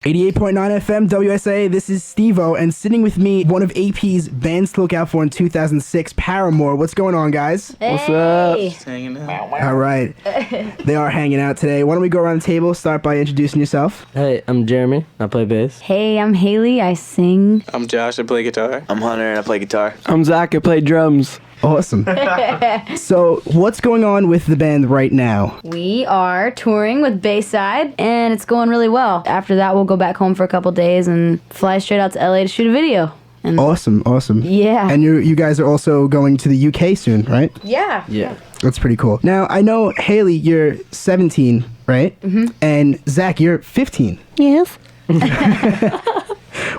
88.9 FM WSA, this is Steve-O, and sitting with me, one of AP's bands to look out for in 2006, Paramore. What's going on, guys? Hey. What's up? Just hanging out. All right. They are hanging out today. Why don't we go around the table, start by introducing yourself. Hey, I'm Jeremy. I play bass. Hey, I'm Haley. I sing. I'm Josh. I play guitar. I'm Hunter, and I play guitar. I'm Zach. I play drums. Awesome. So, what's going on with the band right now? We are touring with Bayside, and it's going really well. After that, we'll go back home for a couple days and fly straight out to LA to shoot a video. And Awesome. yeah. And you guys are also going to the UK soon, right? Yeah. Yeah. That's pretty cool. Now, I know, Haley, you're 17, right? Mm-hmm. And Zach, you're 15. Yes.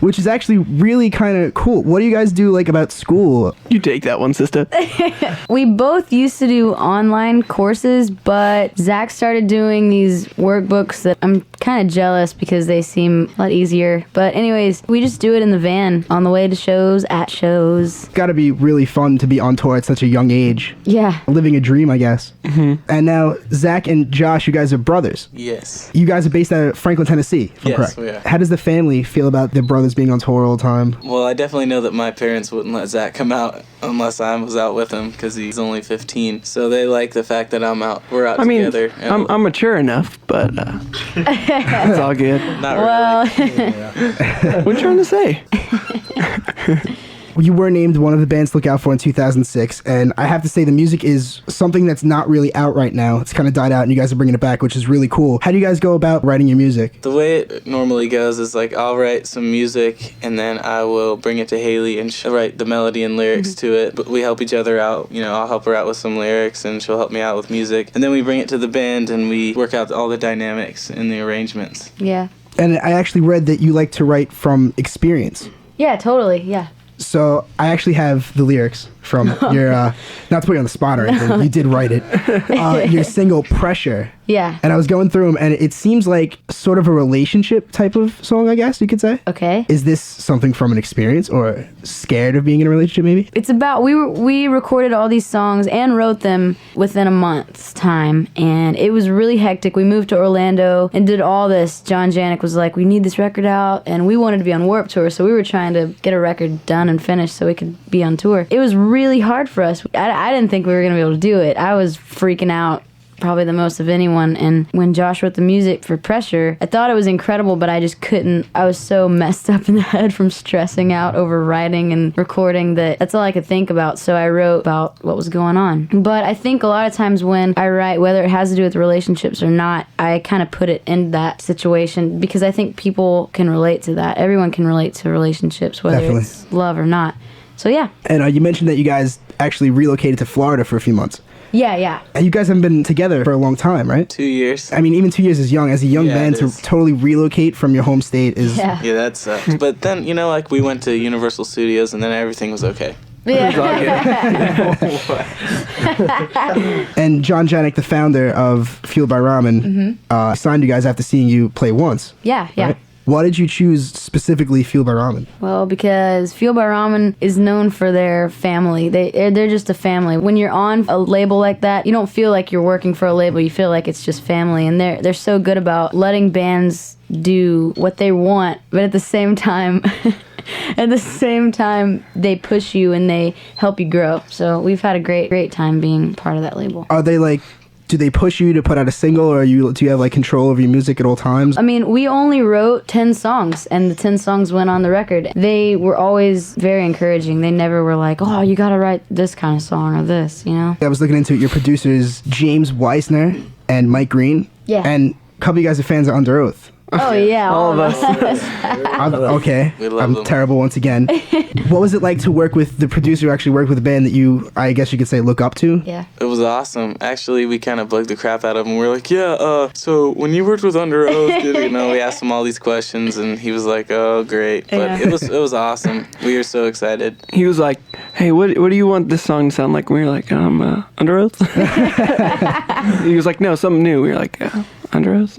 Which is actually really kind of cool. What do you guys do, like, about school? You take that one, sister. We both used to do online courses, but Zach started doing these workbooks that I'm kind of jealous because they seem a lot easier. But anyways, we just do it in the van on the way to shows, at shows. It's got to be really fun to be on tour at such a young age. Yeah. Living a dream, I guess. Mm-hmm. And now, Zach and Josh, you guys are brothers. Yes. You guys are based out of Franklin, Tennessee, if I'm Yes, correct. we are. How does the family feel about their brothers being on tour all the time? Well, I definitely know that my parents wouldn't let Zach come out unless I was out with him because he's only 15. So they like the fact that I'm out. We're out together. And I'm mature enough, but it's all good. not Well, really. What you trying to say? You were named one of the bands to look out for in 2006, and I have to say the music is something that's not really out right now. It's kind of died out, and you guys are bringing it back, which is really cool. How do you guys go about writing your music? The way it normally goes is like I'll write some music and then I will bring it to Haley and she'll write the melody and lyrics to it. But we help each other out. You know, I'll help her out with some lyrics and she'll help me out with music. And then we bring it to the band and we work out all the dynamics in the arrangements. yeah. And I actually read that you like to write from experience. Yeah, totally. Yeah. So I actually have the lyrics from your, not to put you on the spot or anything, you did write it, your single Pressure. Yeah. And I was going through them, and it seems like sort of a relationship type of song, I guess you could say. Okay. Is this something from an experience or scared of being in a relationship maybe? It's about we recorded all these songs and wrote them within a month's time, and it was really hectic. We moved to Orlando and did all this. John Janik was like, we need this record out, and we wanted to be on Warped Tour, so we were trying to get a record done and finished so we could be on tour. It was really hard for us. I didn't think we were going to be able to do it. I was freaking out probably the most of anyone, and when Josh wrote the music for Pressure, I thought it was incredible, but I just couldn't. I was so messed up in the head from stressing out over writing and recording that's all I could think about, so I wrote about what was going on. But I think a lot of times when I write, whether it has to do with relationships or not, I kind of put it in that situation because I think people can relate to that. Everyone can relate to relationships, whether Definitely. it's love or not. So yeah. And you mentioned that you guys actually relocated to Florida for a few months. Yeah. And you guys haven't been together for a long time, right? 2 years. I mean, even 2 years is young. As a young Yeah, band, it to is. totally relocate from your home state is... Yeah. Yeah, that sucks. But then, you know, like we went to Universal Studios and then everything was okay. Yeah. And John Janik, the founder of Fueled by Ramen, signed you guys after seeing you play once. Yeah. Right? Why did you choose specifically Fueled by Ramen? Well, because Fueled by Ramen is known for their family. They're just a family. When you're on a label like that, you don't feel like you're working for a label. You feel like it's just family. And they're so good about letting bands do what they want, but at the same time... they push you and they help you grow. So we've had a great time being part of that label. Are they like... Do they push you to put out a single, or do you have like control over your music at all times? I mean, we only wrote 10 songs, and the 10 songs went on the record. They were always very encouraging. They never were like, oh, you gotta write this kind of song or this, you know? I was looking into it. Your producers, James Weisner and Mike Green. Yeah. And a couple of you guys are fans of Under Oath. Oh, yeah. All of us. Okay. We love I'm them. terrible once again. What was it like to work with the producer who actually worked with a band that you, I guess you could say, look up to? Yeah. It was awesome. Actually, we kind of bugged the crap out of him. We were like, so when you worked with Under Oath, we asked him all these questions, and he was like, oh, great. But Yeah. it was awesome. We were so excited. He was like, hey, what do you want this song to sound like? We were like, Under Oath? He was like, no, something new. We were like, Under Oath?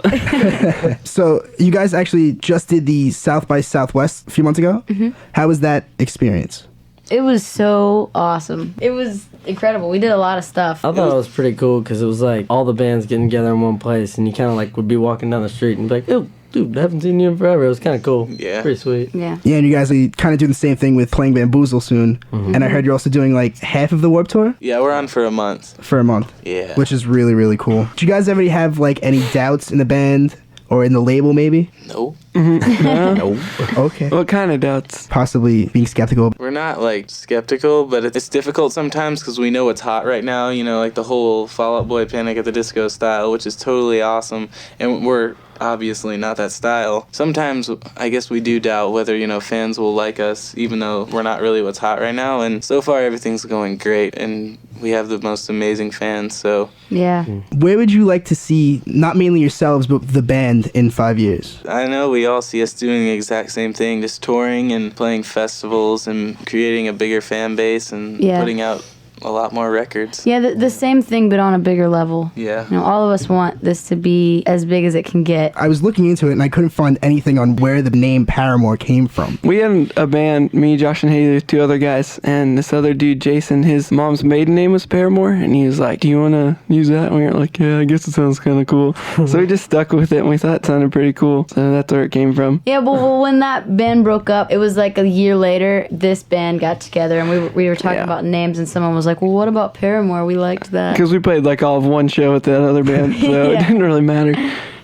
So you guys actually just did the South by Southwest a few months ago. Mm-hmm. How was that experience? It was so awesome. It was incredible. We did a lot of stuff. I thought it was pretty cool because it was like all the bands getting together in one place, and you kind of like would be walking down the street and be like, oh, dude, I haven't seen you in forever. It was kind of cool. Yeah. Pretty sweet. Yeah. Yeah, and you guys are kind of doing the same thing with playing Bamboozle soon. And I heard you're also doing like half of the Warped Tour Yeah, we're on for a month. for a month, Yeah. which is really, really cool. Do you guys ever have like any doubts in the band or in the label maybe? No. No. Okay. What kind of doubts? Possibly being skeptical. We're not like skeptical, but it's difficult sometimes because we know what's hot right now. You know, like the whole Fall Out Boy Panic at the Disco style, which is totally awesome, and we're obviously not that style. Sometimes I guess we do doubt whether, you know, fans will like us, even though we're not really what's hot right now. And so far everything's going great, and we have the most amazing fans. So Yeah. Where would you like to see, not mainly yourselves, but the band in 5 years? I know we all see us doing the exact same thing, just touring and playing festivals and creating a bigger fan base and Yeah. putting out a lot more records. Yeah, the same thing, but on a bigger level. Yeah. You know, all of us want this to be as big as it can get. I was looking into it and I couldn't find anything on where the name Paramore came from. We had a band, me, Josh, and Haley, 2 other guys, and this other dude, Jason, his mom's maiden name was Paramore, and he was like, do you want to use that? And we were like, yeah, I guess it sounds kind of cool. So we just stuck with it, and we thought it sounded pretty cool. So that's where it came from. Yeah, well, when that band broke up, it was like a year later, this band got together, and we were talking Yeah. about names, and someone was like, well, what about Paramore? We liked that. Because we played like all of one show with that other band, so it Yeah. didn't really matter.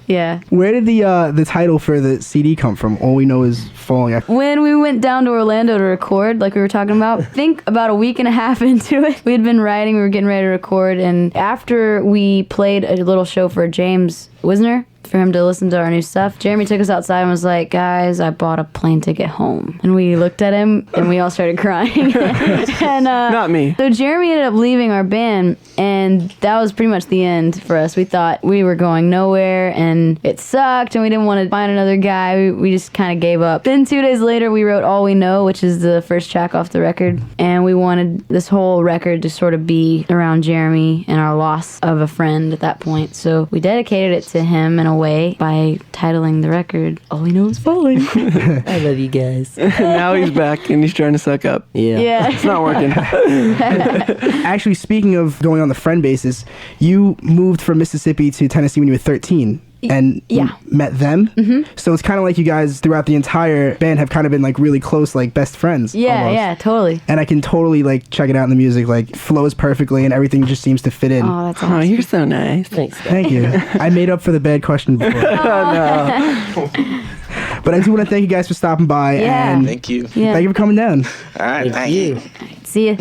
Yeah. Where did the title for the CD come from? All we know is Falling. When we went down to Orlando to record, like we were talking about, I think about a week and a half into it, we had been writing, we were getting ready to record, and after we played a little show for James Wisner, for him to listen to our new stuff, Jeremy took us outside and was like, guys, I bought a plane ticket home. And we looked at him and we all started crying. And Not me. so Jeremy ended up leaving our band, and that was pretty much the end for us. We thought we were going nowhere and it sucked and we didn't want to find another guy. We just kind of gave up. Then 2 days later we wrote All We Know, which is the first track off the record, and we wanted this whole record to sort of be around Jeremy and our loss of a friend at that point. So we dedicated it to him in a way by titling the record All We Know Is Falling. I love you guys. And now he's back, and he's trying to suck up. Yeah. Yeah. It's not working. Actually, speaking of going on the friend basis, you moved from Mississippi to Tennessee when you were 13. And Yeah. met them. So it's kind of like you guys throughout the entire band have kind of been like really close, like best friends. Yeah, almost. yeah, totally. And I can totally like check it out in the music. Like flows perfectly and everything just seems to fit in. Oh, that's Oh, awesome. you're so nice. Thanks. Thank you. I made up for the bad question before. But I do want to thank you guys for stopping by Yeah. and Thank you. Yeah. thank you for coming down. All right. Thank you. See ya.